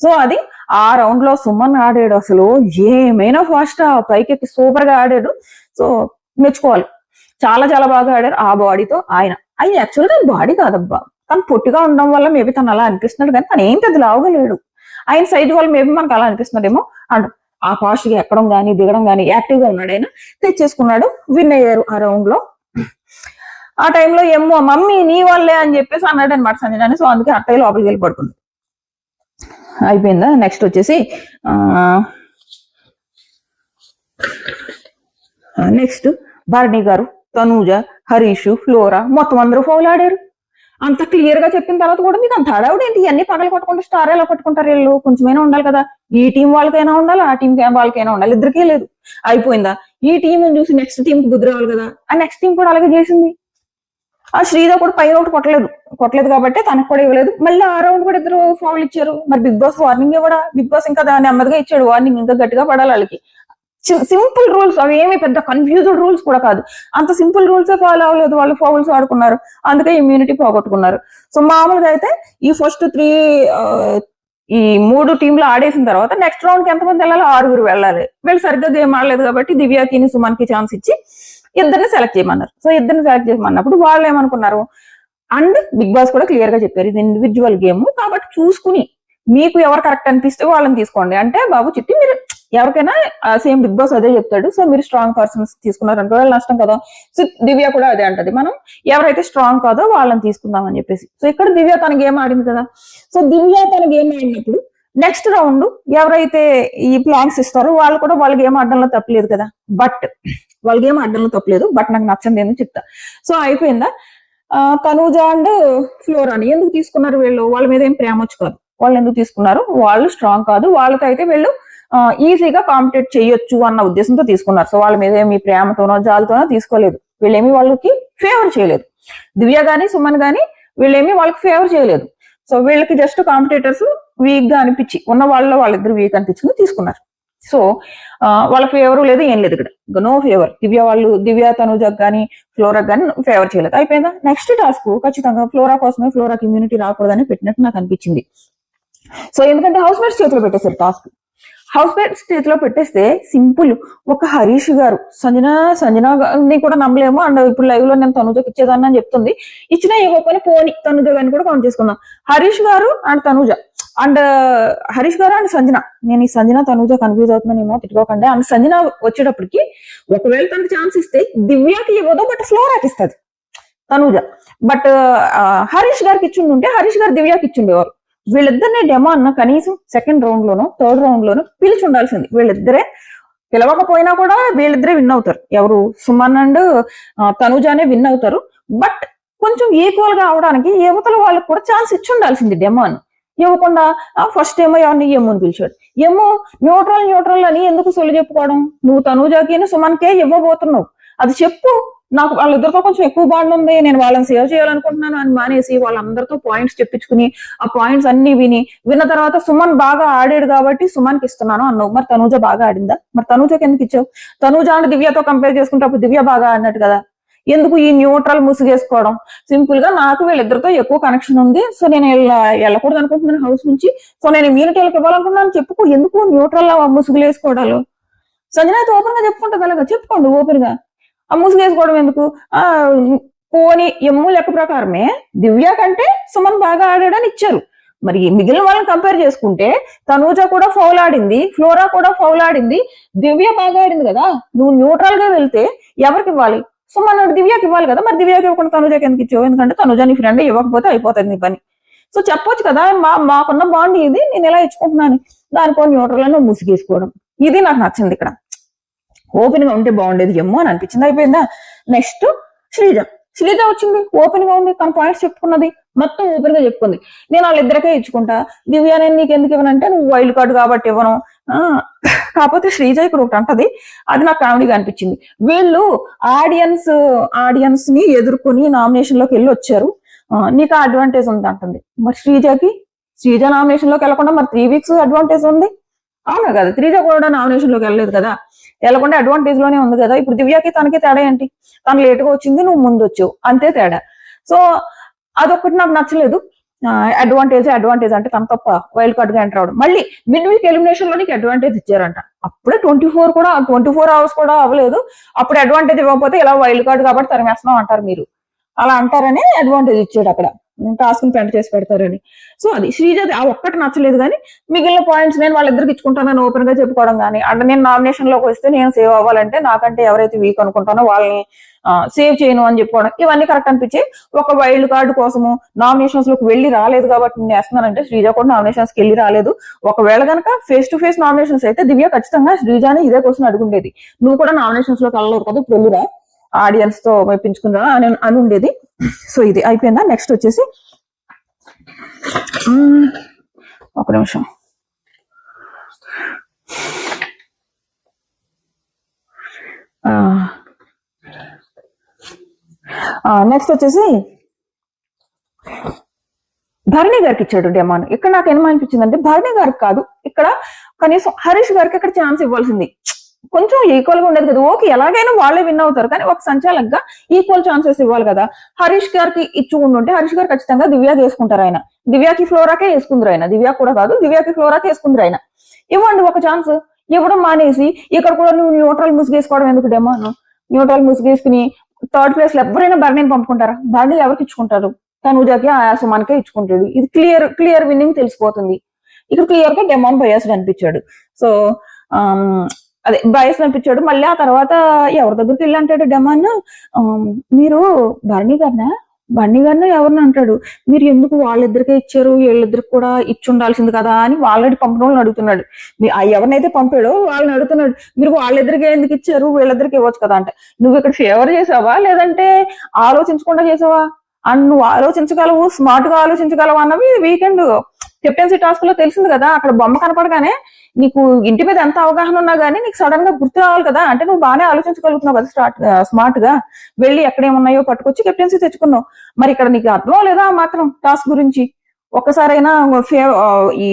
సో అది ఆ రౌండ్ లో సుమన్ ఆడాడు. అసలు ఏమైనా ఫాస్ట్ పైకి సూపర్ గా ఆడాడు. సో మెచ్చుకోవాలి, చాలా చాలా బాగా ఆడారు ఆ బాడీతో. ఆయన యాక్చువల్గా బాడీ కాదబ్బా, తను పొట్టిగా ఉండడం వల్ల మేబీ తను అలా అనిపిస్తున్నాడు, కానీ తను ఏం పెద్ద లావుగా లేడు. ఆయన సైజ్ వల్ల మేబీ మనకు అలా అనిపిస్తున్నాడేమో. అండ్ ఆ ఫాస్ట్ గా ఎక్కడం కానీ దిగడం కానీ యాక్టివ్ గా ఉన్నాడు. ఆయన తెచ్చేసుకున్నాడు, విన్ అయ్యారు ఆ రౌండ్ లో. ఆ టైంలో ఏమో మమ్మీ నీ వల్లే అని చెప్పేసి అన్నాడు అనమాట సంజన. సో అందుకే అట్టయ్య లోపలికి వెళ్ళి పడుకుంది. అయిపోయిందా. నెక్స్ట్ వచ్చేసి నెక్స్ట్ భరణి గారు, తనూజ, హరీష్, ఫ్లోరా మొత్తం అందరూ ఫౌల్ ఆడారు. అంత క్లియర్ గా చెప్పిన తర్వాత కూడా మీకు అంత హడావుడు ఏంటి, ఇవన్నీ పగలు కొట్టుకుంటే స్టార్ ఎలా కొట్టుకుంటారు వీళ్ళు, కొంచెమైనా ఉండాలి కదా. ఈ టీం వాళ్ళకైనా ఉండాలి, ఆ టీం వాళ్ళకైనా ఉండాలి, ఇద్దరికే లేదు. అయిపోయిందా. ఈ టీం చూసి నెక్స్ట్ టీం కి బుద్ధి రావాలి కదా. ఆ నెక్స్ట్ టీం కూడా అలాగే చేసింది. ఆ శ్రీధర్ కూడా పైన ఒకటి కొట్టలేదు కాబట్టి తనకు కూడా ఇవ్వలేదు. మళ్ళీ ఆ రౌండ్ కూడా ఇద్దరు ఫౌల్ ఇచ్చారు. మరి బిగ్ బాస్ వార్నింగ్ కూడా బిగ్ బాస్ ఇంకా నెమ్మదిగా ఇచ్చాడు వార్నింగ్, ఇంకా గట్టిగా పడాలి వాళ్ళకి. సింపుల్ రూల్స్, అవి ఏమి పెద్ద కన్ఫ్యూజ్డ్ రూల్స్ కూడా కాదు, అంత సింపుల్ రూల్సే ఫాలో అవ్వలేదు వాళ్ళు, ఫౌల్స్ ఆడుకున్నారు, అందుకే ఇమ్యూనిటీ పోగొట్టుకున్నారు. సో మామూలుగా అయితే ఈ ఫస్ట్ 3 ఈ 3 టీంలు ఆడేసిన తర్వాత నెక్స్ట్ రౌండ్ కి ఎంతమంది వెళ్ళాలి? 6 వెళ్ళాలి. వీళ్ళు సరిగ్గా గేమ్ ఆడలేదు కాబట్టి దివ్యాకి సుమన్కి ఛాన్స్ ఇచ్చి ఇద్దరిని సెలెక్ట్ చేయమన్నారు. సో ఇద్దరిని సెలెక్ట్ చేయమన్నప్పుడు వాళ్ళు ఏమనుకున్నారు, అండ్ బిగ్ బాస్ కూడా క్లియర్ గా చెప్పారు ఇది ఇండివిజువల్ గేమ్ కాబట్టి చూసుకుని మీకు ఎవరు కరెక్ట్ అనిపిస్తే వాళ్ళని తీసుకోండి. అంటే బాబు చిట్టి మీరు ఎవరికైనా సేమ్ బిగ్ బాస్ అదే చెప్తాడు. సో మీరు స్ట్రాంగ్ పర్సన్స్ తీసుకున్నారు అనుకో వాళ్ళు నష్టం కదా. సో దివ్య కూడా అదే అంటది, మనం ఎవరైతే స్ట్రాంగ్ కాదో వాళ్ళని తీసుకుందాం అని చెప్పేసి. సో ఇక్కడ దివ్య తన గేమ్ ఆడింది కదా. సో దివ్య తన గేమ్ ఆడినప్పుడు నెక్స్ట్ రౌండ్ ఎవరైతే ఈ ప్లాన్స్ ఇస్తారో వాళ్ళు కూడా వాళ్ళ గేమ్ ఆడడంలో తప్పలేదు కదా. బట్ వాళ్ళ గేమ్ ఆడడంలో తప్పలేదు. బట్ నాకు నచ్చంది ఏంటో చెప్తా. సో అయిపోయిందా, తనూజ అండ్ ఫ్లోరాని ఎందుకు తీసుకున్నారు వీళ్ళు? వాళ్ళ మీద ఏం ప్రేమ వచ్చి కాదు. వాళ్ళు ఎందుకు తీసుకున్నారు? వాళ్ళు స్ట్రాంగ్ కాదు, వాళ్ళతో అయితే వీళ్ళు ఈజీగా కాంపిటేట్ చేయొచ్చు అన్న ఉద్దేశంతో తీసుకున్నారు. సో వాళ్ళ మీద ఏమి ప్రేమతోనో జాలతోనో తీసుకోలేదు. వీళ్ళేమి వాళ్ళకి ఫేవర్ చేయలేదు. దివ్య గాని సుమన్ గాని వీళ్ళేమి వాళ్ళకి ఫేవర్ చేయలేదు. సో వీళ్ళకి జస్ట్ కాంపిటేటర్స్ వీక్ గా అనిపించి ఉన్న వాళ్ళిద్దరు వీక్ అనిపించింది తీసుకున్నారు. సో వాళ్ళ ఫేవర్ లేదు, ఏం లేదు ఇక్కడ, నో ఫేవర్. దివ్య తనుజకు కానీ ఫ్లోరాకి కానీ ఫేవర్ చేయలేదు. అయిపోయిందా? నెక్స్ట్ టాస్క్ ఖచ్చితంగా ఫ్లోరా కోసమే, ఫ్లోరాకి ఇమ్యూనిటీ రాకూడదని పెట్టినట్టు నాకు అనిపించింది. సో ఎందుకంటే హౌస్ మేట్స్ చేతిలో పెట్టేశారు టాస్క్. హౌస్ మేట్స్ చేతిలో పెట్టేస్తే సింపుల్, ఒక హరీష్ గారు సంజనాని కూడా నమ్మలేము. అండ్ ఇప్పుడు లైవ్ లో నేను తనుజకి ఇచ్చేదాన్ని అని చెప్తుంది. ఇచ్చినా ఇవ్వకపోయినా పోని తనుజ గారిని కూడా కౌంట్ చేసుకుందాం. హరీష్ గారు అండ్ తనుజ అండ్ హరీష్ గారు అండ్ సంజన, నేను ఈ సంజన తనుజ కన్ఫ్యూజ్ అవుతున్నానేమో తిట్టుకోకండి. అండ్ సంజన వచ్చేటప్పటికి ఒకవేళ తనకు ఛాన్స్ ఇస్తే దివ్యాకి ఇవ్వదు, బట్ ఫ్లోరాకి ఇస్తుంది తనుజ. బట్ హరీష్ గారికి ఇచ్చిండుంటే హరీష్ గారు దివ్యాకి ఇచ్చిండేవారు. వీళ్ళిద్దరిని డెమో అన్న కనీసం సెకండ్ రౌండ్ లోనో థర్డ్ రౌండ్ లోనో పిలిచి ఉండాల్సింది. వీళ్ళిద్దరే పిలవకపోయినా కూడా వీళ్ళిద్దరే విన్ అవుతారు. ఎవరు? సుమన్ అండ్ తనుజానే విన్ అవుతారు. బట్ కొంచెం ఈక్వల్ గా అవడానికి యువతల వాళ్ళకి కూడా ఛాన్స్ ఇచ్చి ఉండాల్సింది. డెమో అని ఇవ్వకుండా ఫస్ట్ ఏమో ఎవరిని ఎమ్ముని పిలిచాడు. ఏమో న్యూట్రల్ అని ఎందుకు సొల్లు చెప్పుకోవడం? నువ్వు తనుజాకి సుమన్కే ఇవ్వబోతున్నావు, అది చెప్పు. నాకు వాళ్ళిద్దరితో కొంచెం ఎక్కువ బాండ్ ఉంది, నేను వాళ్ళని సేవ్ చేయాలనుకుంటున్నాను అని మానేసి వాళ్ళందరితో పాయింట్స్ చెప్పించుకుని ఆ పాయింట్స్ అన్ని విన్న తర్వాత సుమన్ బాగా ఆడాడు కాబట్టి సుమన్కి ఇస్తున్నాను అన్నావు. మరి తనూజ బాగా ఆడిందా? మరి తనూజకి ఎందుకు ఇచ్చావు? తనూజ అంటే దివ్యతో కంపేర్ చేసుకుంటే అప్పుడు దివ్య బాగా ఆడినట్టు కదా. ఎందుకు ఈ న్యూట్రల్ ముసుగేసుకోవడం? సింపుల్ గా నాకు వీళ్ళిద్దరితో ఎక్కువ కనెక్షన్ ఉంది, సో నేను వెళ్ళకూడదు అనుకుంటున్నాను హౌస్ నుంచి, సో నేను ఇమ్యూనిటీలకు ఇవ్వాలనుకుంటున్నాను చెప్పుకో. ఎందుకు న్యూట్రల్ ముసుగులు వేసుకోవడాలు? సంజన అయితే ఓపెన్ గా చెప్పుకుంటుంది, అలాగా చెప్పుకోండి ఓపెన్ గా. ఆ ముసుగేసుకోవడం ఎందుకు? పోని ఎమ్ము లెక్క ప్రకారమే దివ్య కంటే సుమన్ బాగా ఆడాడని ఇచ్చారు. మరి మిగిలిన వాళ్ళని కంపేర్ చేసుకుంటే తనూజ కూడా ఫౌల్ ఆడింది, ఫ్లోరా కూడా ఫౌల్ ఆడింది, దివ్య బాగా ఆడింది కదా. నువ్వు న్యూట్రల్ గా వెళ్తే ఎవరికి ఇవ్వాలి? సుమన్ దివ్యకి ఇవ్వాలి కదా. మరి దివ్యకి ఇవ్వకుండా తనూజకి ఎందుకు ఇచ్చావు? ఎందుకంటే తనూజ నీ ఫ్రెండ్, ఇవ్వకపోతే అయిపోతుంది నీ పని. సో చెప్పొచ్చు కదా, మాకున్న బాండ్ ఇది, నేను ఎలా ఇచ్చుకుంటున్నాను, దానికో న్యూట్రల్ అని ముసుగేసుకోవడం. ఇది నాకు నచ్చింది ఇక్కడ. ఓపెన్ గా ఉంటే బాగుండేది ఏమో అని అనిపించింది. అయిపోయిందా? నెక్స్ట్ శ్రీజ వచ్చింది, ఓపెన్ గా ఉంది, తన పాయింట్స్ చెప్పుకున్నది, మొత్తం ఓపెన్ గా చెప్పుకుంది. నేను వాళ్ళిద్దరికే ఇచ్చుకుంటా, దివ్య నేను నీకు ఎందుకు ఇవ్వనంటే నువ్వు వైల్డ్ కార్డు కాబట్టి ఇవ్వను. కాకపోతే శ్రీజ ఇక్కడ ఒకటి అంటది, అది నాకు కామెడీగా అనిపించింది. వీళ్ళు ఆడియన్స్ ని ఎదుర్కొని నామినేషన్ లోకి వెళ్ళి వచ్చారు, నీకు అడ్వాంటేజ్ ఉంది అంటుంది. మరి శ్రీజ నామినేషన్ లోకి వెళ్ళకుండా మరి 3 weeks అడ్వాంటేజ్ ఉంది, అవునా కదా? శ్రీజ కూడా నామినేషన్ లోకి వెళ్ళలేదు కదా, వెళ్ళకుండా అడ్వాంటేజ్ లోనే ఉంది కదా. ఇప్పుడు దివ్యకి తనకి తేడా ఏంటి? తను లేటుగా వచ్చింది, నువ్వు ముందు వచ్చావు, అంతే తేడా. సో అదొకటి నాకు నచ్చలేదు. అడ్వాంటేజ్ అంటే తన తప్ప వైల్డ్ కార్డ్ గా ఎంటర్ అవడం. మళ్ళీ మిడ్ వీక్ ఎలిమినేషన్ లో నీకు అడ్వాంటేజ్ ఇచ్చారంట, అప్పుడే 24 hours కూడా అవ్వలేదు, అప్పుడు అడ్వాంటేజ్ ఇవ్వకపోతే ఇలా వైల్డ్ కార్డ్ కాబట్టి తరిమేస్తున్నాం అంటారు మీరు. అలా అంటారని అడ్వాంటేజ్ ఇచ్చాడు అక్కడ, టాస్క్ ని పెంట చేసి పెడతారని. సో అది శ్రీజ ఆ ఒక్కటి నచ్చలేదు. కానీ మిగిలిన పాయింట్స్ నేను వాళ్ళిద్దరికి ఇచ్చుకుంటానని ఓపెన్ గా చెప్పుకోవడం కానీ, అంటే నేను నామినేషన్ లోకి వస్తే నేను సేవ్ అవ్వాలంటే నాకంటే ఎవరైతే వీక్ అనుకుంటానో వాళ్ళని సేవ్ చేయను అని చెప్పుకోవడం, ఇవన్నీ కరెక్ట్ అనిపించాయి. ఒక వైల్డ్ కార్డు కోసము నామినేషన్స్ లోకి వెళ్ళి రాలేదు కాబట్టి నేను వేస్తున్నానంటే శ్రీజ కూడా నామినేషన్స్ కి వెళ్ళి రాలేదు. ఒకవేళ కనుక ఫేస్ టు ఫేస్ నామినేషన్స్ అయితే దివ్య ఖచ్చితంగా శ్రీజాని ఇదే క్వశ్చన్ అడుగుండేది, నువ్వు కూడా నామినేషన్స్ లోకి వెళ్ళలేదు కదా, ఇప్పుడు వెళ్ళిరా ఆడియన్స్ తో మెప్పించుకుందా అని ఉండేది. సో ఇది అయిపోయిందా? నెక్స్ట్ వచ్చేసి ఒక నిమిషం, నెక్స్ట్ వచ్చేసి భరణి గారికి ఇచ్చాడు డెమాన్. ఇక్కడ నాకు ఏమనిపించింది అంటే భరణి గారికి కాదు, ఇక్కడ కనీసం హరీష్ గారికి ఇక్కడ ఛాన్స్ ఇవ్వాల్సింది, కొంచెం ఈక్వల్ గా ఉండేది కదా. ఓకే ఎలాగైనా వాళ్ళే విన్ అవుతారు, కానీ ఒక సంచాలకుగా ఈక్వల్ ఛాన్సెస్ ఇవ్వాలి కదా. హరీష్ గారికి ఇచ్చి ఉండుంటే హరీష్ గారు ఖచ్చితంగా దివ్య చేసుకుంటారు. ఆయన దివ్యాకి ఫ్లోరాకే వేసుకుందరు ఆయన, దివ్య కూడా కాదు, దివ్యాకి ఫ్లోరాకే వేసుకుందరు ఆయన. ఇవ్వండి ఒక ఛాన్స్. ఇవ్వడం మానేసి ఇక్కడ కూడా నువ్వు న్యూట్రల్ ముసుగేసుకోవడం ఎందుకు డెమాను? న్యూట్రల్ ముసుగేసుకుని థర్డ్ ప్లేస్ లో ఎవరైనా బర్నీని పంపుకుంటారా? బర్నీ ఎవరికి ఇచ్చుకుంటారు? తనుజాకి సుమన్కే ఇచ్చుకుంటాడు. ఇది క్లియర్ విన్నింగ్ తెలిసిపోతుంది. ఇక్కడ క్లియర్ గా డెమాన్ బయాస్డ్ అనిపించాడు. సో అదే బయాస్ అనిపించాడు. మళ్ళీ ఆ తర్వాత ఎవరి దగ్గరికి వెళ్ళి అంటాడు డెమాన్, మీరు బర్నీ గారిని ఎవరిని అంటాడు, మీరు ఎందుకు వాళ్ళిద్దరికే ఇచ్చారు, వీళ్ళిద్దరికి కూడా ఇచ్చి ఉండాల్సింది కదా అని ఆల్రెడీ పంపిన వాళ్ళని అడుగుతున్నాడు. ఎవరినైతే పంపాడో వాళ్ళని అడుగుతున్నాడు, మీరు వాళ్ళిద్దరికే ఎందుకు ఇచ్చారు, వీళ్ళిద్దరికి ఇవ్వచ్చు కదా అంటే, నువ్వు ఇక్కడ ఫేవర్ చేసావా లేదంటే ఆలోచించకుండా చేసావా? అండ్ నువ్వు ఆలోచించగలవు, స్మార్ట్ గా ఆలోచించగలవు అన్నవి వీకెండ్ కెప్టెన్సీ టాస్క్ లో తెలిసింది కదా. అక్కడ బొమ్మ కనపడగానే నీకు ఇంటి మీద ఎంత అవగాహన ఉన్నా గానీ నీకు సడన్ గా గుర్తు రావాలి కదా. అంటే నువ్వు బాగానే ఆలోచించగలుగుతున్నావు కదా, స్మార్ట్ గా వెళ్ళి ఎక్కడేమున్నాయో పట్టుకొచ్చి కెప్టెన్సీ తెచ్చుకున్నావు. మరి ఇక్కడ నీకు అర్థం లేదా మాత్రం టాస్క్ గురించి? ఒక్కసారైనా ఈ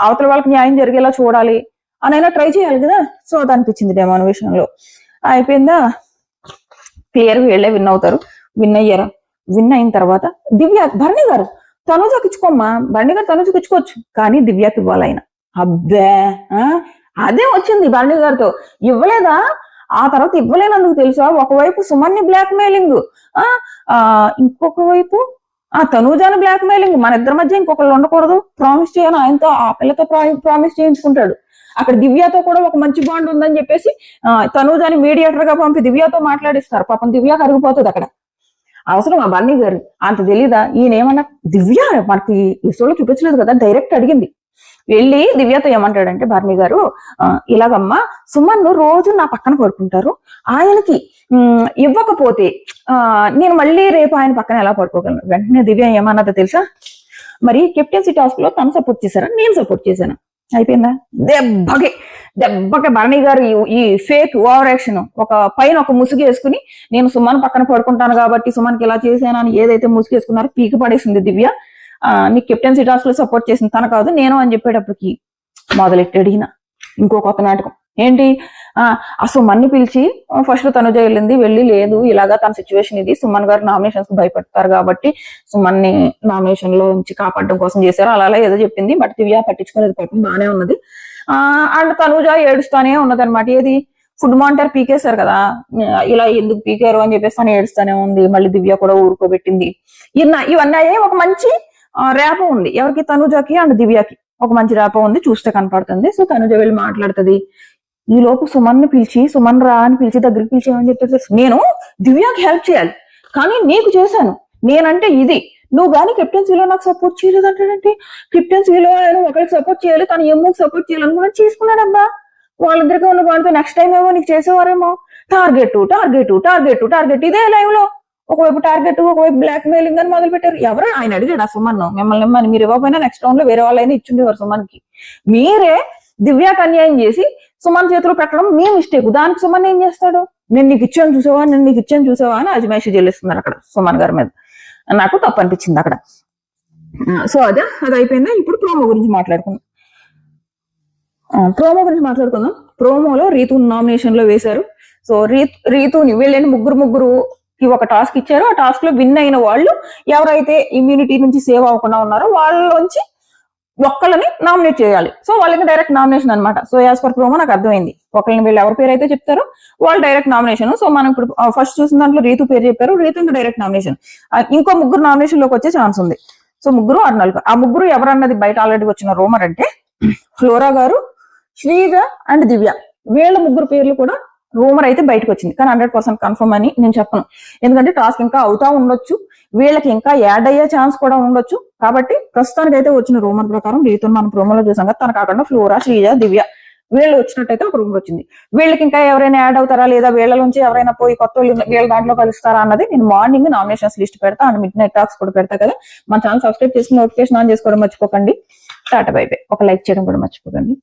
అవతల వాళ్ళకి న్యాయం జరిగేలా చూడాలి అనైనా ట్రై చేయాలి కదా. సో అది అనిపించింది డెమాన్ విషయంలో. అయిపోయిందా, క్లియర్ వీళ్ళే విన్ అవుతారు. విన్ అయ్యారా? విన్ అయిన తర్వాత దివ్య భరణి గారు తనుజాకి ఇచ్చుకోమ్మా, భరణి గారు తనుజాకి ఇచ్చుకోవచ్చు, కానీ దివ్యకి ఇవ్వాలి ఆయన. అబ్బే అదే వచ్చింది భరణి గారితో. ఇవ్వలేదా? ఆ తర్వాత ఇవ్వలేనందుకు తెలుసా, ఒకవైపు సుమన్ని బ్లాక్ మెయిలింగ్, ఇంకొక వైపు తనూజాని బ్లాక్ మెయిలింగ్. మన ఇద్దరి మధ్య ఇంకొకళ్ళు ఉండకూడదు, ప్రామిస్ చేయను ఆయనతో, ఆ పిల్లతో ప్రామిస్ చేయించుకుంటాడు. అక్కడ దివ్యతో కూడా ఒక మంచి బాండ్ ఉందని చెప్పేసి తనూజాని మీడియేటర్ గా పంపి దివ్యతో మాట్లాడిస్తారు. పాపం దివ్య కరిగిపోతుంది అక్కడ. అవసరం ఆ బన్నీ గారు అంత తెలీదా? ఈయన ఏమన్నా, దివ్య మనకి ఈ షోలో చూపించలేదు కదా, డైరెక్ట్ అడిగింది. వెళ్ళి దివ్యతో ఏమంటాడంటే, భరణి గారు ఇలాగమ్మా సుమన్ రోజు నా పక్కన పడుకుంటారు, ఆయనకి ఇవ్వకపోతే నేను మళ్ళీ రేపు ఆయన పక్కన ఎలా పడుకోగలను? వెంటనే దివ్య ఏమన్నదో తెలుసా, మరి కెప్టెన్సీ టాస్క్ లో తను సపోర్ట్ చేశారా, నేను సపోర్ట్ చేశాను. అయిపోయిందా? దెబ్బకి భరణి గారు ఈ ఫేక్ ఓవర్ యాక్షన్, ఒక పైన ఒక ముసుగు వేసుకుని నేను సుమన్ పక్కన పడుకుంటాను కాబట్టి సుమన్కి ఇలా చేశాను అని ఏదైతే ముసుగు వేసుకున్నారో పీకి పడేసింది దివ్య. నీకు కెప్టెన్సీ టాస్క్ లో సపోర్ట్ చేసింది తన కాదు నేను అని చెప్పేటప్పటికి మొదలెట్టాడు ఈయన ఇంకో కొత్త నాటకం. ఏంటి, సుమన్ని పిలిచి ఫస్ట్ తనుజ వెళ్ళి లేదు ఇలాగా తన సిచ్యువేషన్ ఇది, సుమన్ గారు నామినేషన్స్ కు భయపడతారు కాబట్టి సుమన్ని నామినేషన్ లో నుంచి కాపాడడం కోసం చేశారు, అలా ఏదో చెప్పింది. బట్ దివ్య పట్టించుకోలేదు, పాపం బాగానే ఉన్నది. అండ్ తనుజ ఏడుస్తానే ఉన్నది అనమాట. ఏది, ఫుడ్ మానిటర్ పీకేశారు కదా, ఇలా ఎందుకు పీకారు అని చెప్పేసి తను ఏడుస్తానే ఉంది. మళ్ళీ దివ్య కూడా ఊరుకోబెట్టింది. ఇవన్నీ అయ్యే ఒక మంచి ర్యాపో ఉంది ఎవరికి, తనుజకి అండ్ దివ్యకి ఒక మంచి ర్యాపో ఉంది, చూస్తే కనపడుతుంది. సో తనుజ వెళ్ళి మాట్లాడుతుంది. ఈ లోపు సుమన్ ని పిలిచి, సుమన్ రా అని పిలిచి దగ్గరికి పిలిచి ఏమని చెప్తే, నేను దివ్యకి హెల్ప్ చేయాలి కానీ నీకు చేశాను, నేనంటే ఇది, నువ్వు కానీ కెప్టెన్సీలో నాకు సపోర్ట్ చేయలేదు అంటాడంటే, కెప్టెన్సీలో ఆయన ఒకరికి సపోర్ట్ చేయాలి, తను ఏమో సపోర్ట్ చేయాలనుకున్నా చేసుకున్నాడబ్బా. వాళ్ళిద్దరికీ ఉన్న బాగుంటే నెక్స్ట్ టైం ఏమో నీకు చేసేవారేమో. టార్గెట్ ఇదే లైవ్ లో ఒకవైపు టార్గెట్, ఒకవైపు బ్లాక్ మెయిలింగ్ అని మొదలు పెట్టారు. ఎవరు ఆయన అడిగాడు ఆ సుమన్, మిమ్మల్ని మీరు ఇవ్వకపోయినా నెక్స్ట్ రౌండ్ లో వేరే వాళ్ళైనా ఇచ్చుండేవారు సుమన్ కి. మీరే దివ్యాకి అన్యాయం చేసి సుమన్ చేతిలో పెట్టడం మీ మిస్టేక్. దానికి సుమన్ ఏం చేస్తాడు, నేను నీకు ఇచ్చాను చూసావా అని అజమాయిషి చెల్లిస్తున్నారు అక్కడ సుమన్ గారి మీద. నాకు తప్పు అనిపించింది అక్కడ. సో అది అయిపోయిందా. ఇప్పుడు ప్రోమో గురించి మాట్లాడుకుందాం. ప్రోమోలో రీతు నామినేషన్ లో వేశారు. సో రీతుని వీళ్ళని ముగ్గురు ఒక టాస్క్ ఇచ్చారు. ఆ టాస్క్ లో విన్ అయిన వాళ్ళు ఎవరైతే ఇమ్యూనిటీ నుంచి సేవ్ అవ్వకుండా ఉన్నారో వాళ్ళలోంచి ఒక్కళ్ళని నామినేట్ చేయాలి. సో వాళ్ళకి డైరెక్ట్ నామినేషన్ అనమాట. సో యాజ్ పర్ ప్రోమో నాకు అర్థమైంది, ఒకళ్ళని వీళ్ళు ఎవరి పేరు అయితే చెప్తారో వాళ్ళు డైరెక్ట్ నామినేషన్. సో మనం ఇప్పుడు ఫస్ట్ చూసిన దాంట్లో రీతు పేరు చెప్పారు, రీతు ఇంకా డైరెక్ట్ నామినేషన్. ఇంకో ముగ్గురు నామినేషన్ లోకి వచ్చే ఛాన్స్ ఉంది. సో ముగ్గురు నలుగురు, ఆ ముగ్గురు ఎవరన్నది బయట ఆల్రెడీ వచ్చిన రూమర్ అంటే ఫ్లోరా గారు, శ్రీజ అండ్ దివ్య, వీళ్ళ ముగ్గురు పేర్లు కూడా రూమర్ అయితే బయటకు వచ్చింది. కానీ 100% కన్ఫర్మ్ అని నేను చెప్పను, ఎందుకంటే టాస్క్ ఇంకా అవుతా ఉండొచ్చు, వీళ్ళకి ఇంకా యాడ్ అయ్యే ఛాన్స్ కూడా ఉండొచ్చు. కాబట్టి ప్రస్తుతానికి అయితే వచ్చిన రూమర్ ప్రకారం రీతు మనం ప్రోమోలో చూసాం కదా, తన కాకుండా ఫ్లోరా, శ్రీజ, దివ్య వీళ్ళు వచ్చినట్టయితే ఒక రూమర్ వచ్చింది. వీళ్ళకి ఇంకా ఎవరైనా యాడ్ అవుతారా లేదా, వీళ్ళ నుంచి ఎవరైనా పోయి కొత్త వీళ్ళ దాంట్లో కలుస్తారా అన్నది నేను మార్నింగ్ నామినేషన్స్ లిస్ట్ పెడతా అండ్ మిడ్ నైట్ టాక్స్ కూడా పెడతా కదా. మన ఛానల్ సబ్స్క్రైబ్ చేసి నోటిఫికేషన్ ఆన్ చేసుకోవడం మర్చిపోకండి. Tata bye by. ఒక లైక్ చేయడం కూడా మర్చిపోకండి.